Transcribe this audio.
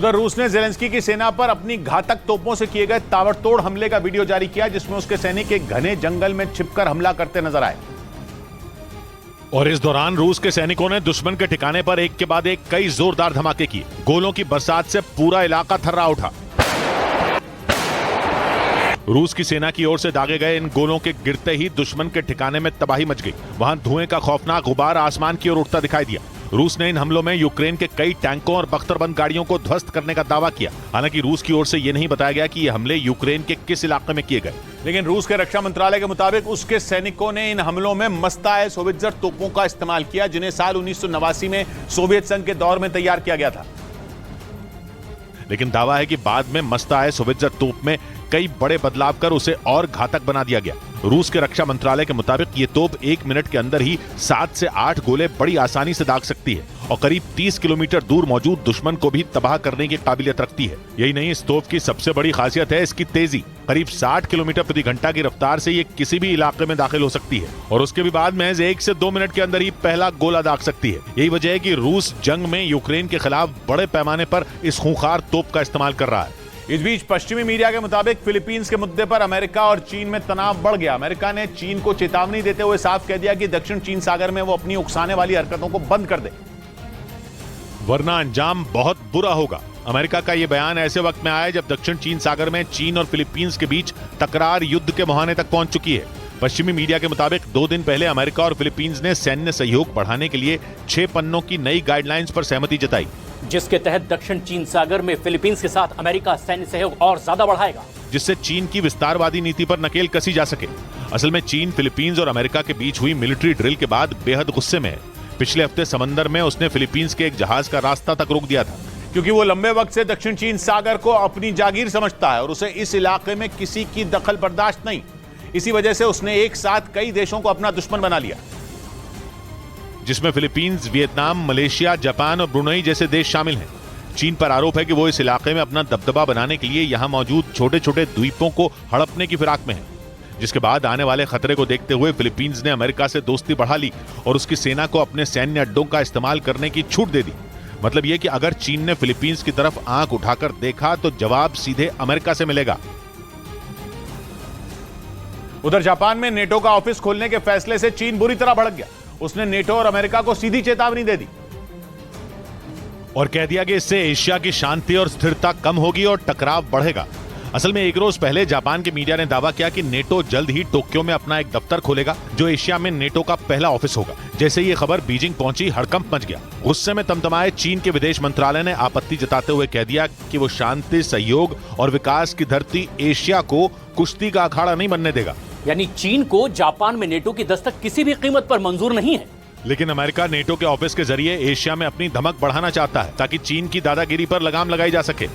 उधर रूस ने ज़ेलेंस्की की सेना पर अपनी घातक तोपों से किए गए ताबड़तोड़ हमले का वीडियो जारी किया, जिसमें उसके सैनिक एक घने जंगल में छिपकर हमला करते नजर आए। और इस दौरान रूस के सैनिकों ने दुश्मन के ठिकाने पर एक के बाद एक कई जोरदार धमाके किए। गोलों की बरसात से पूरा इलाका थर्रा उठा। रूस की सेना की ओर से दागे गए इन गोलों के गिरते ही दुश्मन के ठिकाने में तबाही मच गई। वहां धुएं का खौफनाक गुबार आसमान की ओर उठता दिखाई दिया। रूस ने इन हमलों में यूक्रेन के कई टैंकों और बख्तरबंद गाड़ियों को ध्वस्त करने का दावा किया। हालांकि रूस की ओर से यह नहीं बताया गया कि ये हमले यूक्रेन के किस इलाके में किए गए, लेकिन रूस के रक्षा मंत्रालय के मुताबिक उसके सैनिकों ने इन हमलों में मस्ता-ए-सोवित्जर तोपों का इस्तेमाल किया, जिन्हें साल 1989 में सोवियत संघ के दौर में तैयार किया गया था। लेकिन दावा है कि बाद में मस्ता-ए-सोवित्जर तोप में कई बड़े बदलाव कर उसे और घातक बना दिया गया। रूस के रक्षा मंत्रालय के मुताबिक ये तोप 1 मिनट के अंदर ही 7 से 8 गोले बड़ी आसानी से दाग सकती है और करीब 30 किलोमीटर दूर मौजूद दुश्मन को भी तबाह करने की काबिलियत रखती है। यही नहीं, इस तोप की सबसे बड़ी खासियत है इसकी तेजी। करीब 60 किलोमीटर प्रति घंटा की रफ्तार से ये किसी भी इलाके में दाखिल हो सकती है और उसके भी बाद महज 1 से 2 मिनट के अंदर ही पहला गोला दाग सकती है। यही वजह है कि रूस जंग में यूक्रेन के खिलाफ बड़े पैमाने पर इस खूंखार तोप का इस्तेमाल कर रहा है। इस बीच पश्चिमी मीडिया के मुताबिक फिलीपींस के मुद्दे पर अमेरिका और चीन में तनाव बढ़ गया। अमेरिका ने चीन को चेतावनी देते हुए साफ कह दिया कि दक्षिण चीन सागर में वो अपनी उकसाने वाली हरकतों को बंद कर दे, वरना अंजाम बहुत बुरा होगा। अमेरिका का यह बयान ऐसे वक्त में आया जब दक्षिण चीन सागर में चीन और फिलीपींस के बीच तकरार युद्ध के मुहाने तक पहुंच चुकी है। पश्चिमी मीडिया के मुताबिक 2 दिन पहले अमेरिका और फिलीपींस ने सैन्य सहयोग बढ़ाने के लिए 6 पन्नों की नई गाइडलाइंस पर सहमति जताई, जिसके तहत दक्षिण चीन सागर में फिलीपींस के साथ अमेरिका सैन्य सहयोग और ज्यादा बढ़ाएगा, जिससे चीन की विस्तारवादी नीति पर नकेल कसी जा सके। असल में चीन फिलीपींस और अमेरिका के बीच हुई मिलिट्री ड्रिल के बाद बेहद गुस्से में है। पिछले हफ्ते समंदर में उसने फिलीपींस के एक जहाज का रास्ता तक रोक दिया था, क्योंकि वो लंबे वक्त से दक्षिण चीन सागर को अपनी जागीर समझता है और उसे इस इलाके में किसी की दखल बर्दाश्त नहीं। इसी वजह से उसने एक साथ कई देशों को अपना दुश्मन बना लिया, जिसमें फिलीपींस, वियतनाम, मलेशिया, जापान और ब्रुनेई जैसे देश शामिल हैं। चीन पर आरोप है कि वो इस इलाके में अपना दबदबा बनाने के लिए यहां मौजूद छोटे छोटे द्वीपों को हड़पने की फिराक में है, जिसके बाद आने वाले खतरे को देखते हुए फिलीपींस ने अमेरिका से दोस्ती बढ़ा ली और उसकी सेना को अपने सैन्य अड्डों का इस्तेमाल करने की छूट दे दी। मतलब यह कि अगर चीन ने फिलीपींस की तरफ आंख उठाकर देखा तो जवाब सीधे अमेरिका से मिलेगा। उधर जापान में नेटो का ऑफिस खोलने के फैसले से चीन बुरी तरह भड़क गया। उसने नेटो और अमेरिका को सीधी चेतावनी दे दी और कह दिया कि इससे एशिया की शांति और स्थिरता कम होगी और टकराव बढ़ेगा। असल में एक रोज पहले जापान के मीडिया ने दावा किया कि नेटो जल्द ही टोक्यो में अपना एक दफ्तर खोलेगा, जो एशिया में नेटो का पहला ऑफिस होगा। जैसे ये खबर बीजिंग पहुंची, हड़कंप मच गया। गुस्से में तमतमाए चीन के विदेश मंत्रालय ने आपत्ति जताते हुए कह दिया कि वो शांति, सहयोग और विकास की धरती एशिया को कुश्ती का अखाड़ा नहीं बनने देगा। यानी चीन को जापान में नेटो की दस्तक किसी भी कीमत पर मंजूर नहीं है। लेकिन अमेरिका नेटो के ऑफिस के जरिए एशिया में अपनी धमक बढ़ाना चाहता है, ताकि चीन की दादागिरी पर लगाम लगाई जा सके।